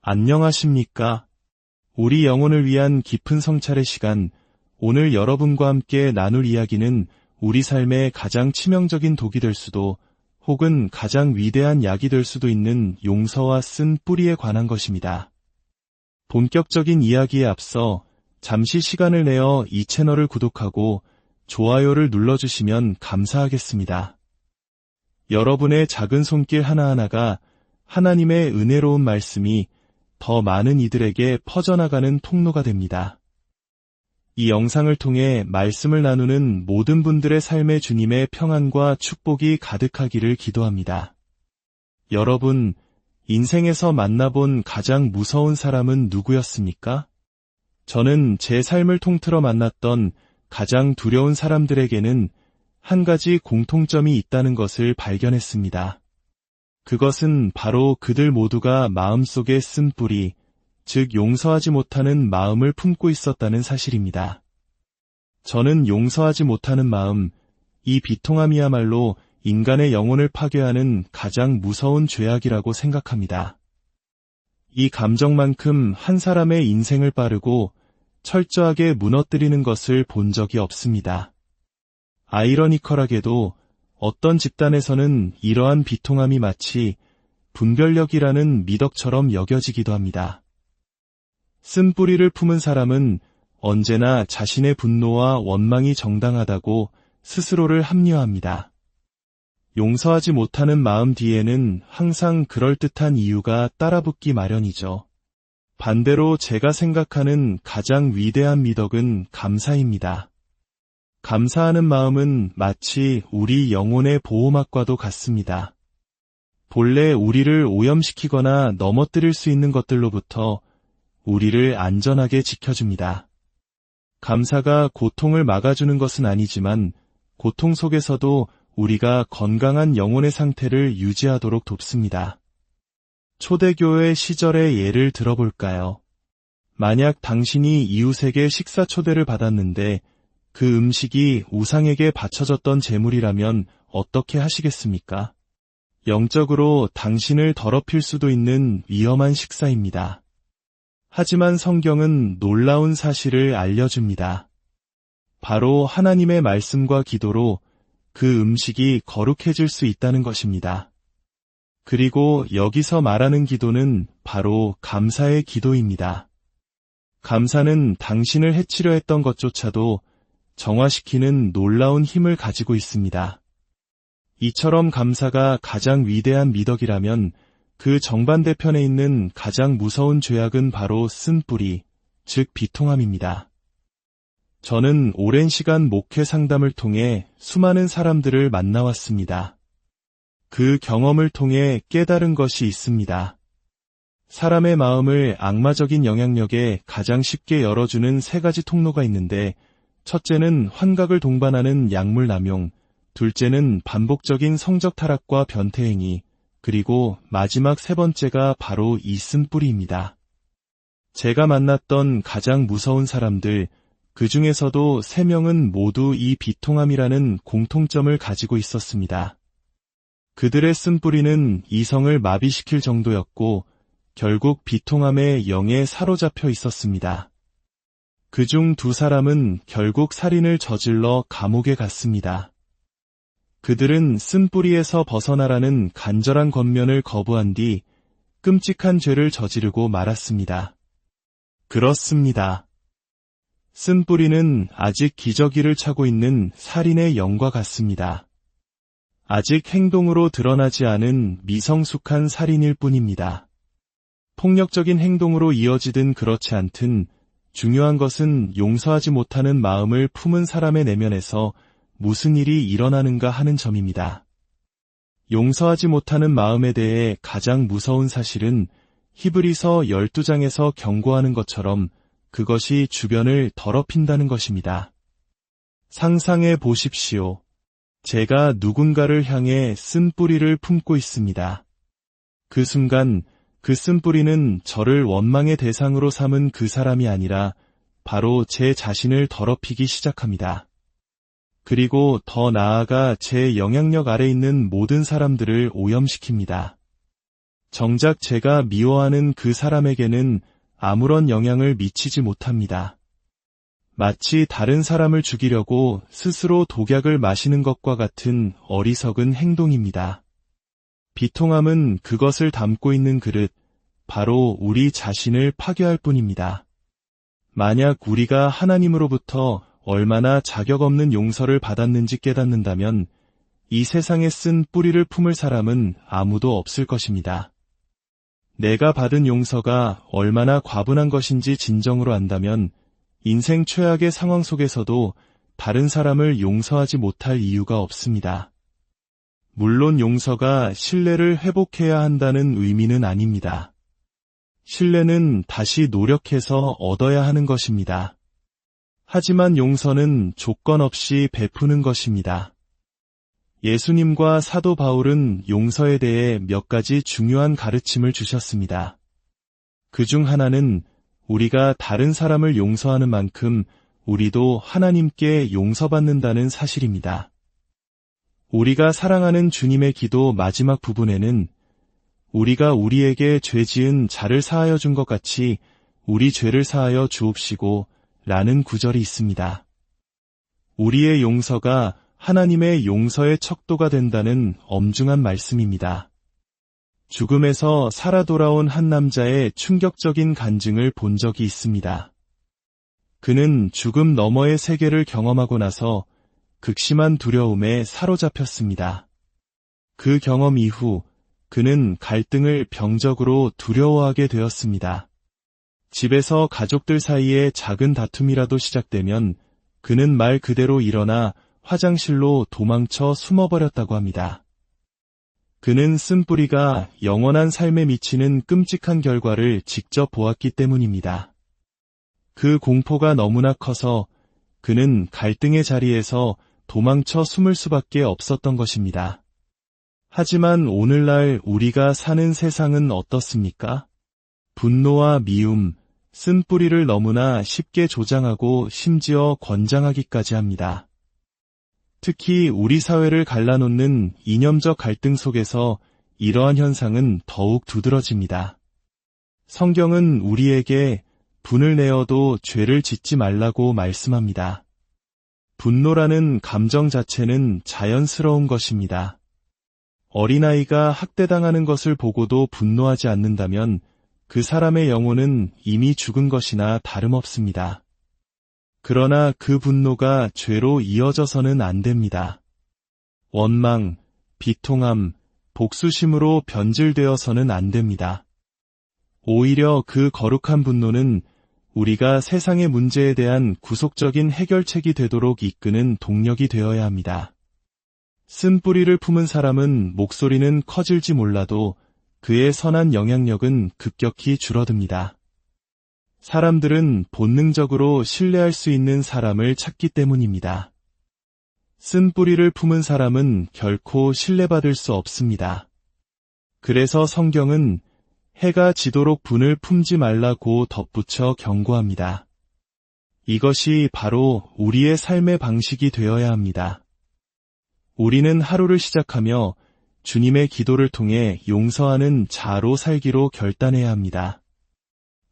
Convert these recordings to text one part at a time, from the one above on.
안녕하십니까? 우리 영혼을 위한 깊은 성찰의 시간, 오늘 여러분과 함께 나눌 이야기는 우리 삶의 가장 치명적인 독이 될 수도 혹은 가장 위대한 약이 될 수도 있는 용서와 쓴 뿌리에 관한 것입니다. 본격적인 이야기에 앞서 잠시 시간을 내어 이 채널을 구독하고 좋아요를 눌러주시면 감사하겠습니다. 여러분의 작은 손길 하나하나가 하나님의 은혜로운 말씀이 더 많은 이들에게 퍼져나가는 통로가 됩니다. 이 영상을 통해 말씀을 나누는 모든 분들의 삶에 주님의 평안과 축복이 가득하기를 기도합니다. 여러분, 인생에서 만나본 가장 무서운 사람은 누구였습니까? 저는 제 삶을 통틀어 만났던 가장 두려운 사람들에게는 한 가지 공통점이 있다는 것을 발견했습니다. 그것은 바로 그들 모두가 마음속에 쓴 뿌리, 즉 용서하지 못하는 마음을 품고 있었다는 사실입니다. 저는 용서하지 못하는 마음, 이 비통함이야말로 인간의 영혼을 파괴하는 가장 무서운 죄악이라고 생각합니다. 이 감정만큼 한 사람의 인생을 빠르고 철저하게 무너뜨리는 것을 본 적이 없습니다. 아이러니컬하게도 어떤 집단에서는 이러한 비통함이 마치 분별력이라는 미덕처럼 여겨지기도 합니다. 쓴 뿌리를 품은 사람은 언제나 자신의 분노와 원망이 정당하다고 스스로를 합리화합니다. 용서하지 못하는 마음 뒤에는 항상 그럴듯한 이유가 따라붙기 마련이죠. 반대로 제가 생각하는 가장 위대한 미덕은 감사입니다. 감사하는 마음은 마치 우리 영혼의 보호막과도 같습니다. 본래 우리를 오염시키거나 넘어뜨릴 수 있는 것들로부터 우리를 안전하게 지켜줍니다. 감사가 고통을 막아주는 것은 아니지만 고통 속에서도 우리가 건강한 영혼의 상태를 유지하도록 돕습니다. 초대교회 시절의 예를 들어볼까요? 만약 당신이 이웃에게 식사 초대를 받았는데 그 음식이 우상에게 바쳐졌던 제물이라면 어떻게 하시겠습니까? 영적으로 당신을 더럽힐 수도 있는 위험한 식사입니다. 하지만 성경은 놀라운 사실을 알려줍니다. 바로 하나님의 말씀과 기도로 그 음식이 거룩해질 수 있다는 것입니다. 그리고 여기서 말하는 기도는 바로 감사의 기도입니다. 감사는 당신을 해치려 했던 것조차도 정화시키는 놀라운 힘을 가지고 있습니다. 이처럼 감사가 가장 위대한 미덕이라면 그 정반대편에 있는 가장 무서운 죄악은 바로 쓴 뿌리, 즉 비통함입니다. 저는 오랜 시간 목회 상담을 통해 수많은 사람들을 만나왔습니다. 그 경험을 통해 깨달은 것이 있습니다. 사람의 마음을 악마적인 영향력에 가장 쉽게 열어주는 세 가지 통로가 있는데 첫째는 환각을 동반하는 약물 남용, 둘째는 반복적인 성적 타락과 변태 행위, 그리고 마지막 세 번째가 바로 이 쓴 뿌리입니다. 제가 만났던 가장 무서운 사람들, 그 중에서도 3명은 모두 이 비통함이라는 공통점을 가지고 있었습니다. 그들의 쓴 뿌리는 이성을 마비시킬 정도였고 결국 비통함의 영에 사로잡혀 있었습니다. 그중 2사람은 결국 살인을 저질러 감옥에 갔습니다. 그들은 쓴 뿌리에서 벗어나라는 간절한 권면을 거부한 뒤 끔찍한 죄를 저지르고 말았습니다. 그렇습니다. 쓴 뿌리는 아직 기저귀를 차고 있는 살인의 영과 같습니다. 아직 행동으로 드러나지 않은 미성숙한 살인일 뿐입니다. 폭력적인 행동으로 이어지든 그렇지 않든 중요한 것은 용서하지 못하는 마음을 품은 사람의 내면에서 무슨 일이 일어나는가 하는 점입니다. 용서하지 못하는 마음에 대해 가장 무서운 사실은 히브리서 12장에서 경고하는 것처럼 그것이 주변을 더럽힌다는 것입니다. 상상해 보십시오. 제가 누군가를 향해 쓴 뿌리를 품고 있습니다. 그 순간 그 쓴 뿌리는 저를 원망의 대상으로 삼은 그 사람이 아니라 바로 제 자신을 더럽히기 시작합니다. 그리고 더 나아가 제 영향력 아래 있는 모든 사람들을 오염시킵니다. 정작 제가 미워하는 그 사람에게는 아무런 영향을 미치지 못합니다. 마치 다른 사람을 죽이려고 스스로 독약을 마시는 것과 같은 어리석은 행동입니다. 비통함은 그것을 담고 있는 그릇, 바로 우리 자신을 파괴할 뿐입니다. 만약 우리가 하나님으로부터 얼마나 자격 없는 용서를 받았는지 깨닫는다면 이 세상에 쓴 뿌리를 품을 사람은 아무도 없을 것입니다. 내가 받은 용서가 얼마나 과분한 것인지 진정으로 안다면 인생 최악의 상황 속에서도 다른 사람을 용서하지 못할 이유가 없습니다. 물론 용서가 신뢰를 회복해야 한다는 의미는 아닙니다. 신뢰는 다시 노력해서 얻어야 하는 것입니다. 하지만 용서는 조건 없이 베푸는 것입니다. 예수님과 사도 바울은 용서에 대해 몇 가지 중요한 가르침을 주셨습니다. 그중 하나는 우리가 다른 사람을 용서하는 만큼 우리도 하나님께 용서받는다는 사실입니다. 우리가 사랑하는 주님의 기도 마지막 부분에는 우리가 우리에게 죄 지은 자를 사하여 준 것 같이 우리 죄를 사하여 주옵시고 라는 구절이 있습니다. 우리의 용서가 하나님의 용서의 척도가 된다는 엄중한 말씀입니다. 죽음에서 살아 돌아온 한 남자의 충격적인 간증을 본 적이 있습니다. 그는 죽음 너머의 세계를 경험하고 나서 극심한 두려움에 사로잡혔습니다. 그 경험 이후 그는 갈등을 병적으로 두려워하게 되었습니다. 집에서 가족들 사이에 작은 다툼이라도 시작되면 그는 말 그대로 일어나 화장실로 도망쳐 숨어버렸다고 합니다. 그는 쓴뿌리가 영원한 삶에 미치는 끔찍한 결과를 직접 보았기 때문입니다. 그 공포가 너무나 커서 그는 갈등의 자리에서 도망쳐 숨을 수밖에 없었던 것입니다. 하지만 오늘날 우리가 사는 세상은 어떻습니까? 분노와 미움, 쓴뿌리를 너무나 쉽게 조장하고 심지어 권장하기까지 합니다. 특히 우리 사회를 갈라놓는 이념적 갈등 속에서 이러한 현상은 더욱 두드러집니다. 성경은 우리에게 분을 내어도 죄를 짓지 말라고 말씀합니다. 분노라는 감정 자체는 자연스러운 것입니다. 어린아이가 학대당하는 것을 보고도 분노하지 않는다면 그 사람의 영혼은 이미 죽은 것이나 다름없습니다. 그러나 그 분노가 죄로 이어져서는 안 됩니다. 원망, 비통함, 복수심으로 변질되어서는 안 됩니다. 오히려 그 거룩한 분노는 우리가 세상의 문제에 대한 구속적인 해결책이 되도록 이끄는 동력이 되어야 합니다. 쓴뿌리를 품은 사람은 목소리는 커질지 몰라도 그의 선한 영향력은 급격히 줄어듭니다. 사람들은 본능적으로 신뢰할 수 있는 사람을 찾기 때문입니다. 쓴뿌리를 품은 사람은 결코 신뢰받을 수 없습니다. 그래서 성경은 해가 지도록 분을 품지 말라고 덧붙여 경고합니다. 이것이 바로 우리의 삶의 방식이 되어야 합니다. 우리는 하루를 시작하며 주님의 기도를 통해 용서하는 자로 살기로 결단해야 합니다.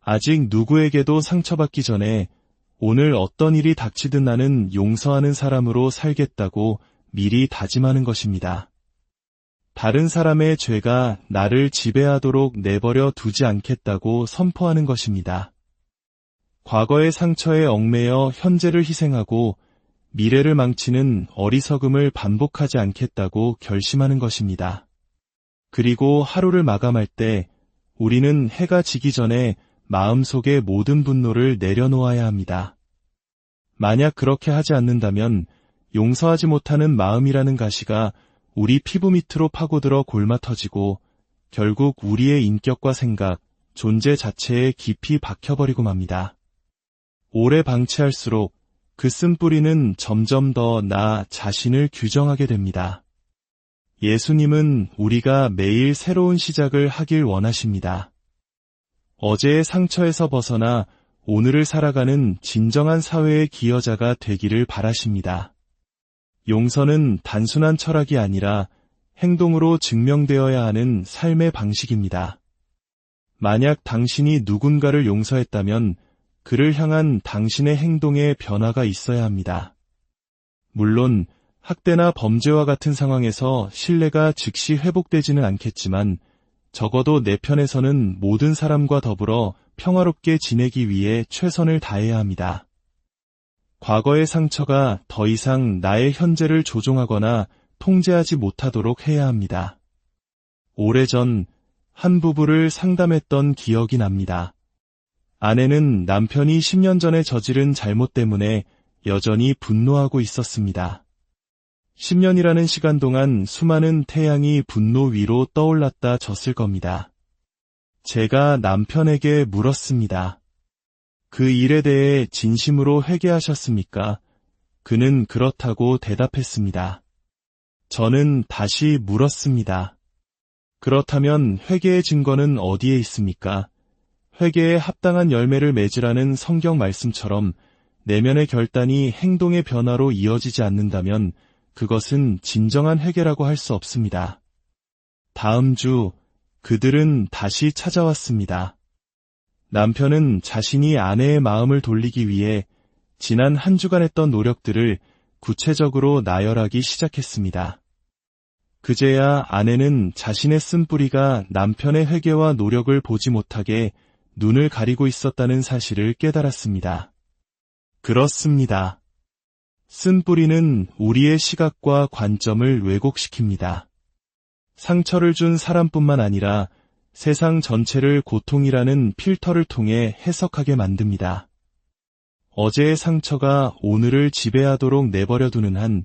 아직 누구에게도 상처받기 전에 오늘 어떤 일이 닥치든 나는 용서하는 사람으로 살겠다고 미리 다짐하는 것입니다. 다른 사람의 죄가 나를 지배하도록 내버려 두지 않겠다고 선포하는 것입니다. 과거의 상처에 얽매여 현재를 희생하고 미래를 망치는 어리석음을 반복하지 않겠다고 결심하는 것입니다. 그리고 하루를 마감할 때 우리는 해가 지기 전에 마음속의 모든 분노를 내려놓아야 합니다. 만약 그렇게 하지 않는다면 용서하지 못하는 마음이라는 가시가 우리 피부 밑으로 파고들어 골마 터지고 결국 우리의 인격과 생각, 존재 자체에 깊이 박혀버리고 맙니다. 오래 방치할수록 그 쓴뿌리는 점점 더 나 자신을 규정하게 됩니다. 예수님은 우리가 매일 새로운 시작을 하길 원하십니다. 어제의 상처에서 벗어나 오늘을 살아가는 진정한 사회의 기여자가 되기를 바라십니다. 용서는 단순한 철학이 아니라 행동으로 증명되어야 하는 삶의 방식입니다. 만약 당신이 누군가를 용서했다면 그를 향한 당신의 행동에 변화가 있어야 합니다. 물론 학대나 범죄와 같은 상황에서 신뢰가 즉시 회복되지는 않겠지만 적어도 내 편에서는 모든 사람과 더불어 평화롭게 지내기 위해 최선을 다해야 합니다. 과거의 상처가 더 이상 나의 현재를 조종하거나 통제하지 못하도록 해야 합니다. 오래전 한 부부를 상담했던 기억이 납니다. 아내는 남편이 10년 전에 저지른 잘못 때문에 여전히 분노하고 있었습니다. 10년이라는 시간 동안 수많은 태양이 분노 위로 떠올랐다 졌을 겁니다. 제가 남편에게 물었습니다. 그 일에 대해 진심으로 회개하셨습니까? 그는 그렇다고 대답했습니다. 저는 다시 물었습니다. 그렇다면 회개의 증거는 어디에 있습니까? 회개에 합당한 열매를 맺으라는 성경 말씀처럼 내면의 결단이 행동의 변화로 이어지지 않는다면 그것은 진정한 회개라고 할 수 없습니다. 다음 주 그들은 다시 찾아왔습니다. 남편은 자신이 아내의 마음을 돌리기 위해 지난 한 주간 했던 노력들을 구체적으로 나열하기 시작했습니다. 그제야 아내는 자신의 쓴뿌리가 남편의 회개와 노력을 보지 못하게 눈을 가리고 있었다는 사실을 깨달았습니다. 그렇습니다. 쓴뿌리는 우리의 시각과 관점을 왜곡시킵니다. 상처를 준 사람뿐만 아니라 세상 전체를 고통이라는 필터를 통해 해석하게 만듭니다. 어제의 상처가 오늘을 지배하도록 내버려두는 한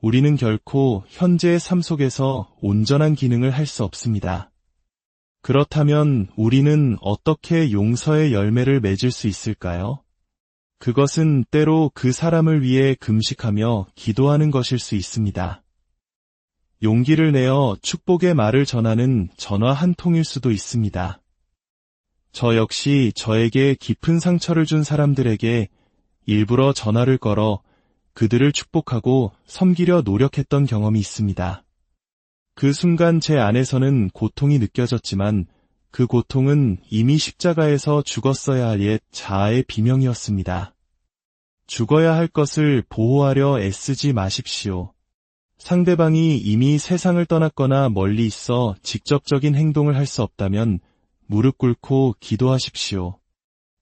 우리는 결코 현재의 삶 속에서 온전한 기능을 할 수 없습니다. 그렇다면 우리는 어떻게 용서의 열매를 맺을 수 있을까요? 그것은 때로 그 사람을 위해 금식하며 기도하는 것일 수 있습니다. 용기를 내어 축복의 말을 전하는 전화 한 통일 수도 있습니다. 저 역시 저에게 깊은 상처를 준 사람들에게 일부러 전화를 걸어 그들을 축복하고 섬기려 노력했던 경험이 있습니다. 그 순간 제 안에서는 고통이 느껴졌지만 그 고통은 이미 십자가에서 죽었어야 할 옛 자아의 비명이었습니다. 죽어야 할 것을 보호하려 애쓰지 마십시오. 상대방이 이미 세상을 떠났거나 멀리 있어 직접적인 행동을 할 수 없다면 무릎 꿇고 기도하십시오.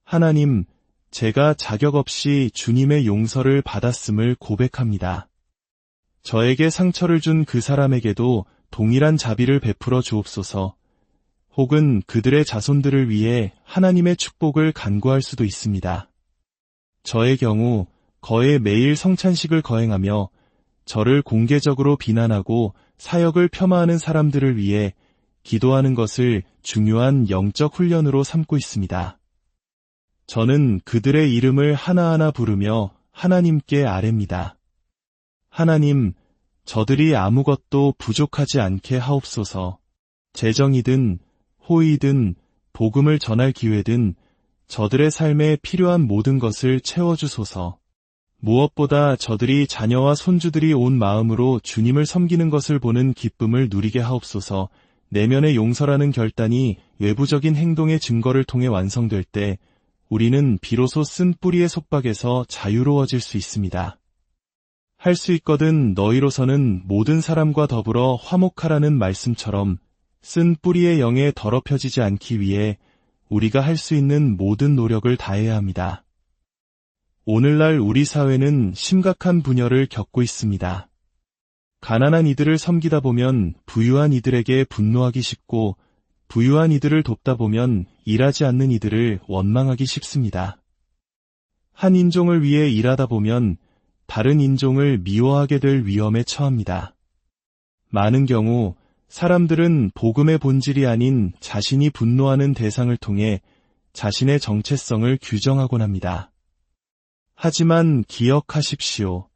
하나님, 제가 자격 없이 주님의 용서를 받았음을 고백합니다. 저에게 상처를 준 그 사람에게도 동일한 자비를 베풀어 주옵소서. 혹은 그들의 자손들을 위해 하나님의 축복을 간구할 수도 있습니다. 저의 경우 거의 매일 성찬식을 거행하며 저를 공개적으로 비난하고 사역을 폄하하는 사람들을 위해 기도하는 것을 중요한 영적 훈련으로 삼고 있습니다. 저는 그들의 이름을 하나하나 부르며 하나님께 아뢰입니다. 하나님, 저들이 아무것도 부족하지 않게 하옵소서. 재정이든 호의든 복음을 전할 기회든 저들의 삶에 필요한 모든 것을 채워주소서. 무엇보다 저들이 자녀와 손주들이 온 마음으로 주님을 섬기는 것을 보는 기쁨을 누리게 하옵소서. 내면의 용서라는 결단이 외부적인 행동의 증거를 통해 완성될 때 우리는 비로소 쓴 뿌리의 속박에서 자유로워질 수 있습니다. 할 수 있거든 너희로서는 모든 사람과 더불어 화목하라는 말씀처럼 쓴 뿌리의 영에 더럽혀지지 않기 위해 우리가 할 수 있는 모든 노력을 다해야 합니다. 오늘날 우리 사회는 심각한 분열을 겪고 있습니다. 가난한 이들을 섬기다 보면 부유한 이들에게 분노하기 쉽고 부유한 이들을 돕다 보면 일하지 않는 이들을 원망하기 쉽습니다. 한 인종을 위해 일하다 보면 다른 인종을 미워하게 될 위험에 처합니다. 많은 경우 사람들은 복음의 본질이 아닌 자신이 분노하는 대상을 통해 자신의 정체성을 규정하곤 합니다. 하지만 기억하십시오.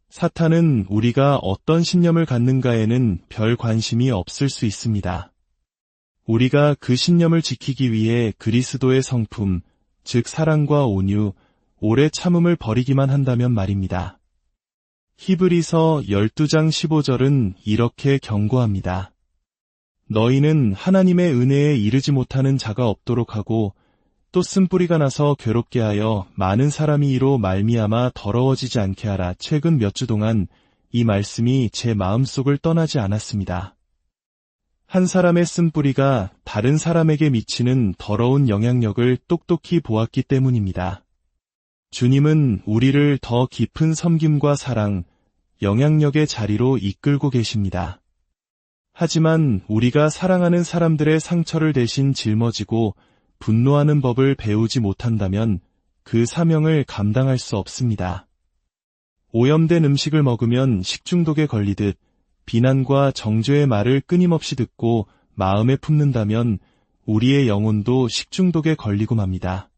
사탄은 우리가 어떤 신념을 갖는가에는 별 관심이 없을 수 있습니다. 우리가 그 신념을 지키기 위해 그리스도의 성품, 즉 사랑과 온유, 오래 참음을 버리기만 한다면 말입니다. 히브리서 12장 15절은 이렇게 경고합니다. 너희는 하나님의 은혜에 이르지 못하는 자가 없도록 하고 또 쓴뿌리가 나서 괴롭게 하여 많은 사람이 이로 말미암아 더러워지지 않게 하라. 최근 몇 주 동안 이 말씀이 제 마음속을 떠나지 않았습니다. 한 사람의 쓴뿌리가 다른 사람에게 미치는 더러운 영향력을 똑똑히 보았기 때문입니다. 주님은 우리를 더 깊은 섬김과 사랑, 영향력의 자리로 이끌고 계십니다. 하지만 우리가 사랑하는 사람들의 상처를 대신 짊어지고 분노하는 법을 배우지 못한다면 그 사명을 감당할 수 없습니다. 오염된 음식을 먹으면 식중독에 걸리듯 비난과 정죄의 말을 끊임없이 듣고 마음에 품는다면 우리의 영혼도 식중독에 걸리고 맙니다.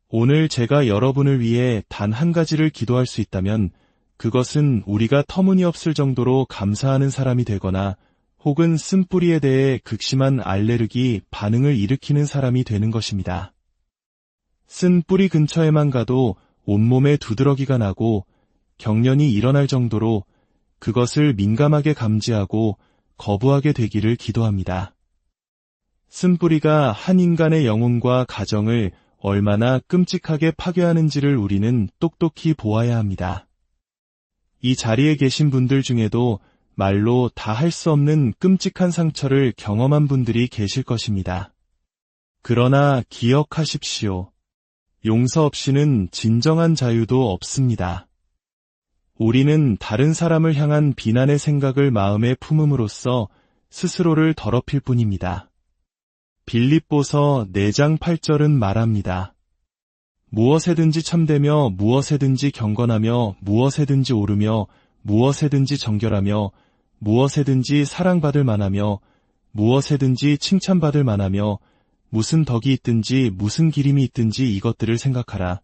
오늘 제가 여러분을 위해 단 한 가지를 기도할 수 있다면 그것은 우리가 터무니없을 정도로 감사하는 사람이 되거나 혹은 쓴뿌리에 대해 극심한 알레르기 반응을 일으키는 사람이 되는 것입니다. 쓴 뿌리 근처에만 가도 온몸에 두드러기가 나고 경련이 일어날 정도로 그것을 민감하게 감지하고 거부하게 되기를 기도합니다. 쓴뿌리가 한 인간의 영혼과 가정을 얼마나 끔찍하게 파괴하는지를 우리는 똑똑히 보아야 합니다. 이 자리에 계신 분들 중에도 말로 다 할 수 없는 끔찍한 상처를 경험한 분들이 계실 것입니다. 그러나 기억하십시오. 용서 없이는 진정한 자유도 없습니다. 우리는 다른 사람을 향한 비난의 생각을 마음에 품음으로써 스스로를 더럽힐 뿐입니다. 빌립보서 4장 8절은 말합니다. 무엇에든지 참되며 무엇에든지 경건하며 무엇에든지 옳으며 무엇에든지 정결하며 무엇에든지 사랑받을 만하며 무엇에든지 칭찬받을 만하며 무슨 덕이 있든지 무슨 기림이 있든지 이것들을 생각하라.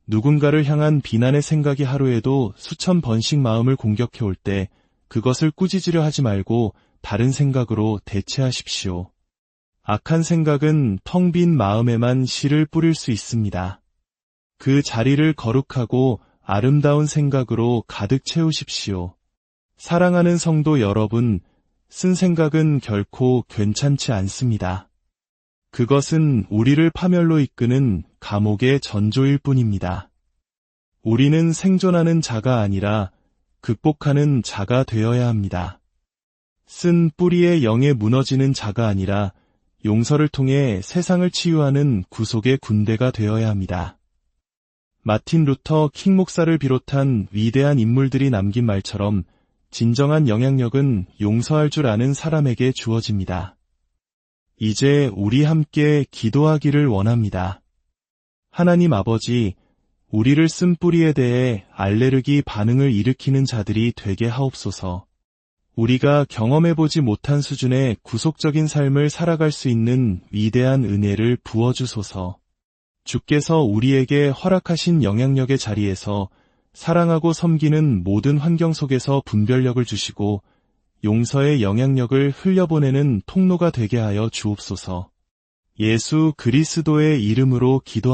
누군가를 향한 비난의 생각이 하루에도 수천 번씩 마음을 공격해 올 때 그것을 꾸짖으려 하지 말고 다른 생각으로 대체하십시오. 악한 생각은 텅 빈 마음에만 씨를 뿌릴 수 있습니다. 그 자리를 거룩하고 아름다운 생각으로 가득 채우십시오. 사랑하는 성도 여러분, 쓴 생각은 결코 괜찮지 않습니다. 그것은 우리를 파멸로 이끄는 감옥의 전조일 뿐입니다. 우리는 생존하는 자가 아니라 극복하는 자가 되어야 합니다. 쓴 뿌리의 영에 무너지는 자가 아니라 용서를 통해 세상을 치유하는 구속의 군대가 되어야 합니다. 마틴 루터 킹 목사를 비롯한 위대한 인물들이 남긴 말처럼 진정한 영향력은 용서할 줄 아는 사람에게 주어집니다. 이제 우리 함께 기도하기를 원합니다. 하나님 아버지, 우리를 쓴 뿌리에 대해 알레르기 반응을 일으키는 자들이 되게 하옵소서. 우리가 경험해보지 못한 수준의 구속적인 삶을 살아갈 수 있는 위대한 은혜를 부어주소서. 주께서 우리에게 허락하신 영향력의 자리에서 사랑하고 섬기는 모든 환경 속에서 분별력을 주시고 용서의 영향력을 흘려보내는 통로가 되게 하여 주옵소서. 예수 그리스도의 이름으로 기도합니다.